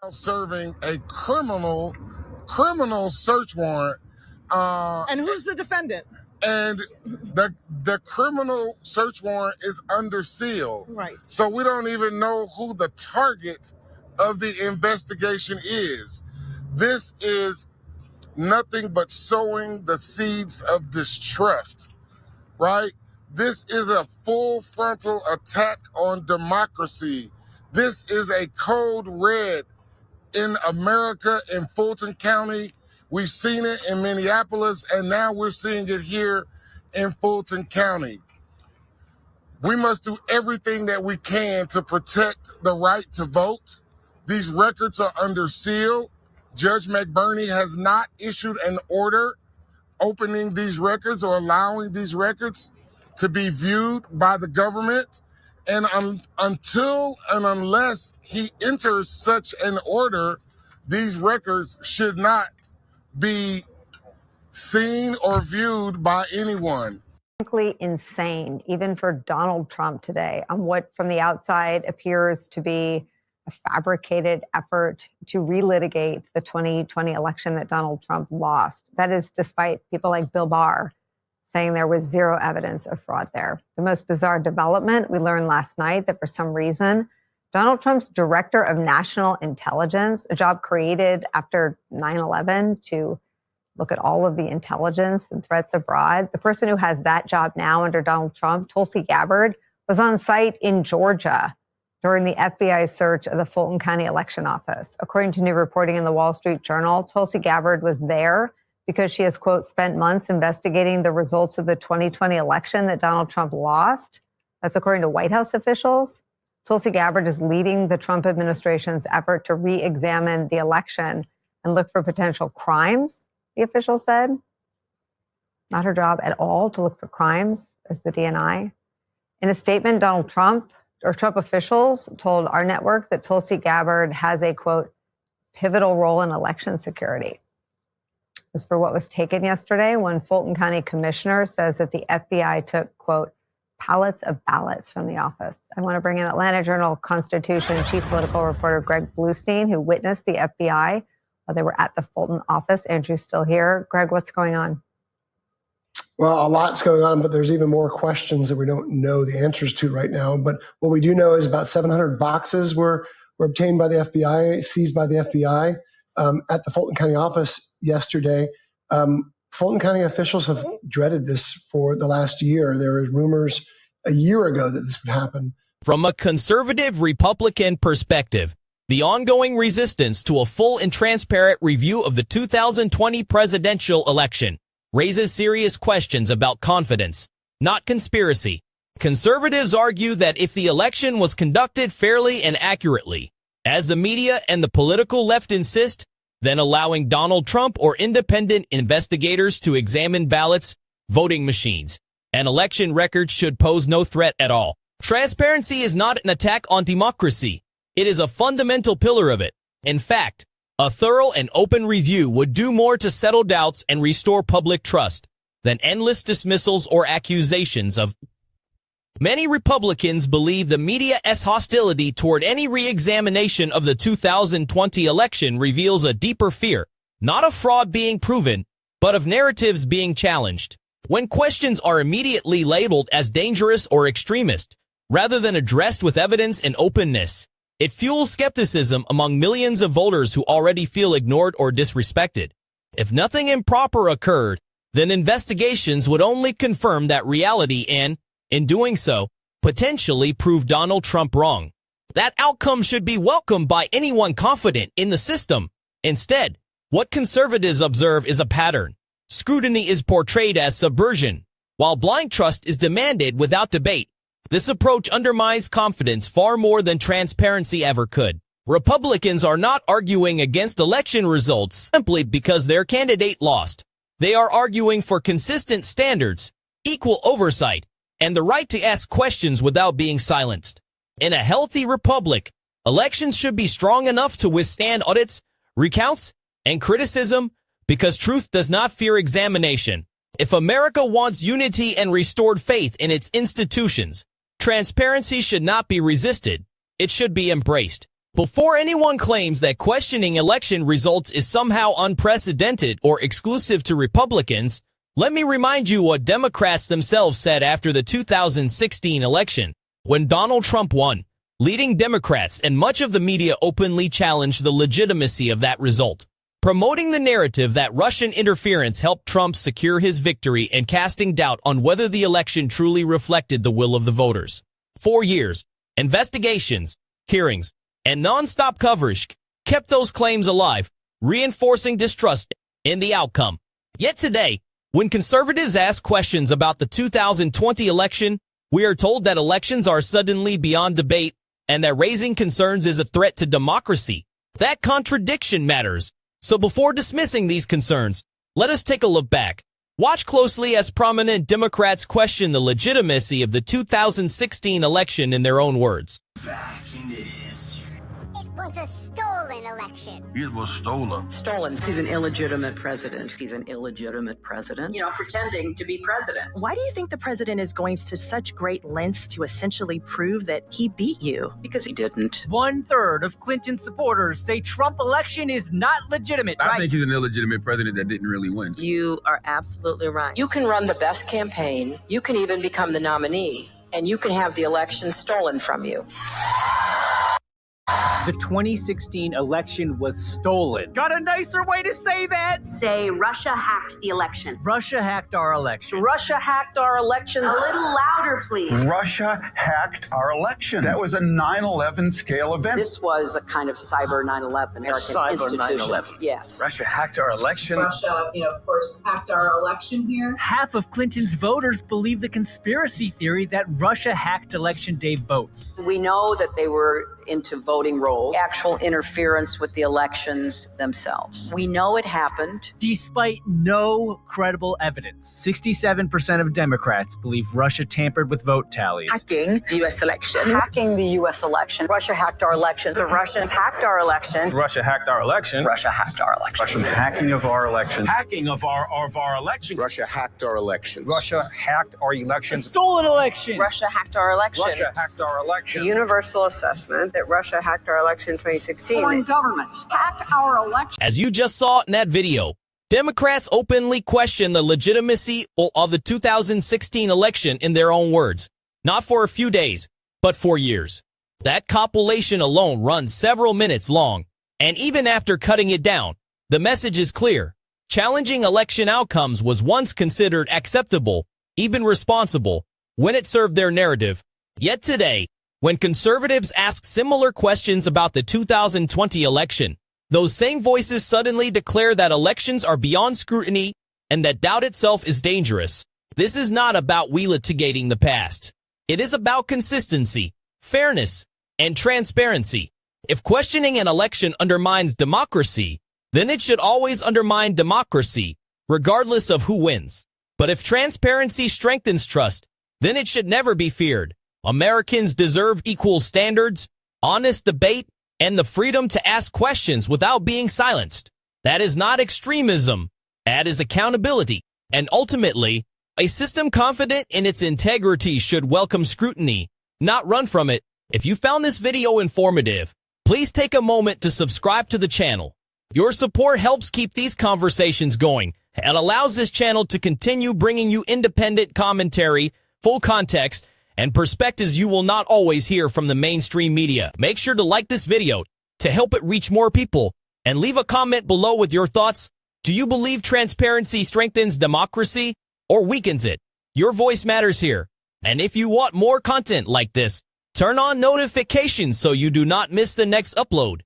serving a criminal search warrant. And who's the defendant? And the criminal search warrant is under seal. Right. So we don't even know who the target of the investigation is. This is nothing but sowing the seeds of distrust, right? This is a full frontal attack on democracy. This is a code red in America, in Fulton County. We've seen it in Minneapolis, and now we're seeing it here in Fulton County. We must do everything that we can to protect the right to vote. These records are under seal. Judge McBurney has not issued an order opening these records or allowing these records to be viewed by the government. And until and unless he enters such an order, these records should not be seen or viewed by anyone. Frankly, insane, even for Donald Trump today, on what from the outside appears to be a fabricated effort to relitigate the 2020 election that Donald Trump lost. That is despite people like Bill Barr saying there was zero evidence of fraud there. The most bizarre development, we learned last night that for some reason, Donald Trump's director of national intelligence, a job created after 9/11 to look at all of the intelligence and threats abroad, the person who has that job now under Donald Trump, Tulsi Gabbard, was on site in Georgia during the FBI search of the Fulton County election office. According to new reporting in the Wall Street Journal, Tulsi Gabbard was there because she has, quote, spent months investigating the results of the 2020 election that Donald Trump lost. That's according to White House officials. Tulsi Gabbard is leading the Trump administration's effort to re-examine the election and look for potential crimes, the official said. Not her job at all to look for crimes, as the DNI. In a statement, Trump officials told our network that Tulsi Gabbard has a, quote, pivotal role in election security. As for what was taken yesterday, one Fulton County commissioner says that the FBI took, quote, pallets of ballots from the office. I want to bring in Atlanta Journal-Constitution chief political reporter Greg Bluestein, who witnessed the FBI while they were at the Fulton office. Andrew's still here. Greg, what's going on? Well, a lot's going on, but there's even more questions that we don't know the answers to right now. But what we do know is about 700 boxes were obtained by the FBI, seized by the FBI at the Fulton County office yesterday. Fulton County officials have dreaded this for the last year. There were rumors a year ago that this would happen. From a conservative Republican perspective, the ongoing resistance to a full and transparent review of the 2020 presidential election raises serious questions about confidence, not conspiracy. Conservatives argue that if the election was conducted fairly and accurately, as the media and the political left insist, then allowing Donald Trump or independent investigators to examine ballots, voting machines, and election records should pose no threat at all. Transparency is not an attack on democracy. It is a fundamental pillar of it. In fact, a thorough and open review would do more to settle doubts and restore public trust than endless dismissals or accusations of. Many Republicans believe the media's hostility toward any re-examination of the 2020 election reveals a deeper fear, not of fraud being proven, but of narratives being challenged. When questions are immediately labeled as dangerous or extremist, rather than addressed with evidence and openness, it fuels skepticism among millions of voters who already feel ignored or disrespected. If nothing improper occurred, then investigations would only confirm that reality and, in doing so, potentially prove Donald Trump wrong. That outcome should be welcomed by anyone confident in the system. Instead, what conservatives observe is a pattern. Scrutiny is portrayed as subversion, while blind trust is demanded without debate. This approach undermines confidence far more than transparency ever could. Republicans are not arguing against election results simply because their candidate lost. They are arguing for consistent standards, equal oversight, and the right to ask questions without being silenced. In a healthy republic, elections should be strong enough to withstand audits, recounts, and criticism because truth does not fear examination. If America wants unity and restored faith in its institutions, transparency should not be resisted. It should be embraced. Before anyone claims that questioning election results is somehow unprecedented or exclusive to Republicans, let me remind you what Democrats themselves said after the 2016 election. When Donald Trump won, leading Democrats and much of the media openly challenged the legitimacy of that result, promoting the narrative that Russian interference helped Trump secure his victory and casting doubt on whether the election truly reflected the will of the voters. For years, investigations, hearings, and non-stop coverage kept those claims alive, reinforcing distrust in the outcome. Yet today, when conservatives ask questions about the 2020 election, we are told that elections are suddenly beyond debate and that raising concerns is a threat to democracy. That contradiction matters. So before dismissing these concerns, let us take a look back. Watch closely as prominent Democrats question the legitimacy of the 2016 election in their own words. Back into history. It was a stolen election. It was stolen. Stolen. He's an illegitimate president. He's an illegitimate president. You know, pretending to be president. Why do you think the president is going to such great lengths to essentially prove that he beat you? Because he didn't. 1/3 of Clinton supporters say Trump election is not legitimate. I think he's an illegitimate president that didn't really win. You are absolutely right. You can run the best campaign. You can even become the nominee. And you can have the election stolen from you. The 2016 election was stolen. Got a nicer way to say that? Say Russia hacked the election. Russia hacked our election. Russia hacked our elections. A little louder, please. Russia hacked our election. That was a 9/11 scale event. This was a kind of cyber 9/11. American Cyber institutions. 9/11. Yes. Russia hacked our election. Russia, of course, hacked our election here. Half of Clinton's voters believe the conspiracy theory that Russia hacked Election Day votes. We know that they were into voting rolls, actual interference with the elections themselves. We know it happened. Despite no credible evidence, 67% of Democrats believe Russia tampered with vote tallies. Hacking the U.S. election. Hacking the U.S. election. Russia hacked our election. The Russians hacked our election. Russia hacked our election. Russia hacked our election. Russian hacking of our election. Hacking of our election. Russia hacked our elections. Russia hacked our elections. A stolen election. Russia hacked our election. Russia hacked our election. The universal assessment that Russia hacked our election in 2016. Foreign governments hacked our election. As you just saw in that video, Democrats openly question the legitimacy of the 2016 election in their own words, not for a few days, but for years. That compilation alone runs several minutes long, and even after cutting it down, the message is clear. Challenging election outcomes was once considered acceptable, even responsible, when it served their narrative. Yet today, when conservatives ask similar questions about the 2020 election, those same voices suddenly declare that elections are beyond scrutiny and that doubt itself is dangerous. This is not about relitigating the past. It is about consistency, fairness, and transparency. If questioning an election undermines democracy, then it should always undermine democracy, regardless of who wins. But if transparency strengthens trust, then it should never be feared. Americans deserve equal standards, honest debate, and the freedom to ask questions without being silenced. That is not extremism. That is accountability. And ultimately, a system confident in its integrity should welcome scrutiny, not run from it. If you found this video informative, please take a moment to subscribe to the channel. Your support helps keep these conversations going and allows this channel to continue bringing you independent commentary, full context, and perspectives you will not always hear from the mainstream media. Make sure to like this video to help it reach more people, and leave a comment below with your thoughts. Do you believe transparency strengthens democracy or weakens it? Your voice matters here. And if you want more content like this, turn on notifications so you do not miss the next upload.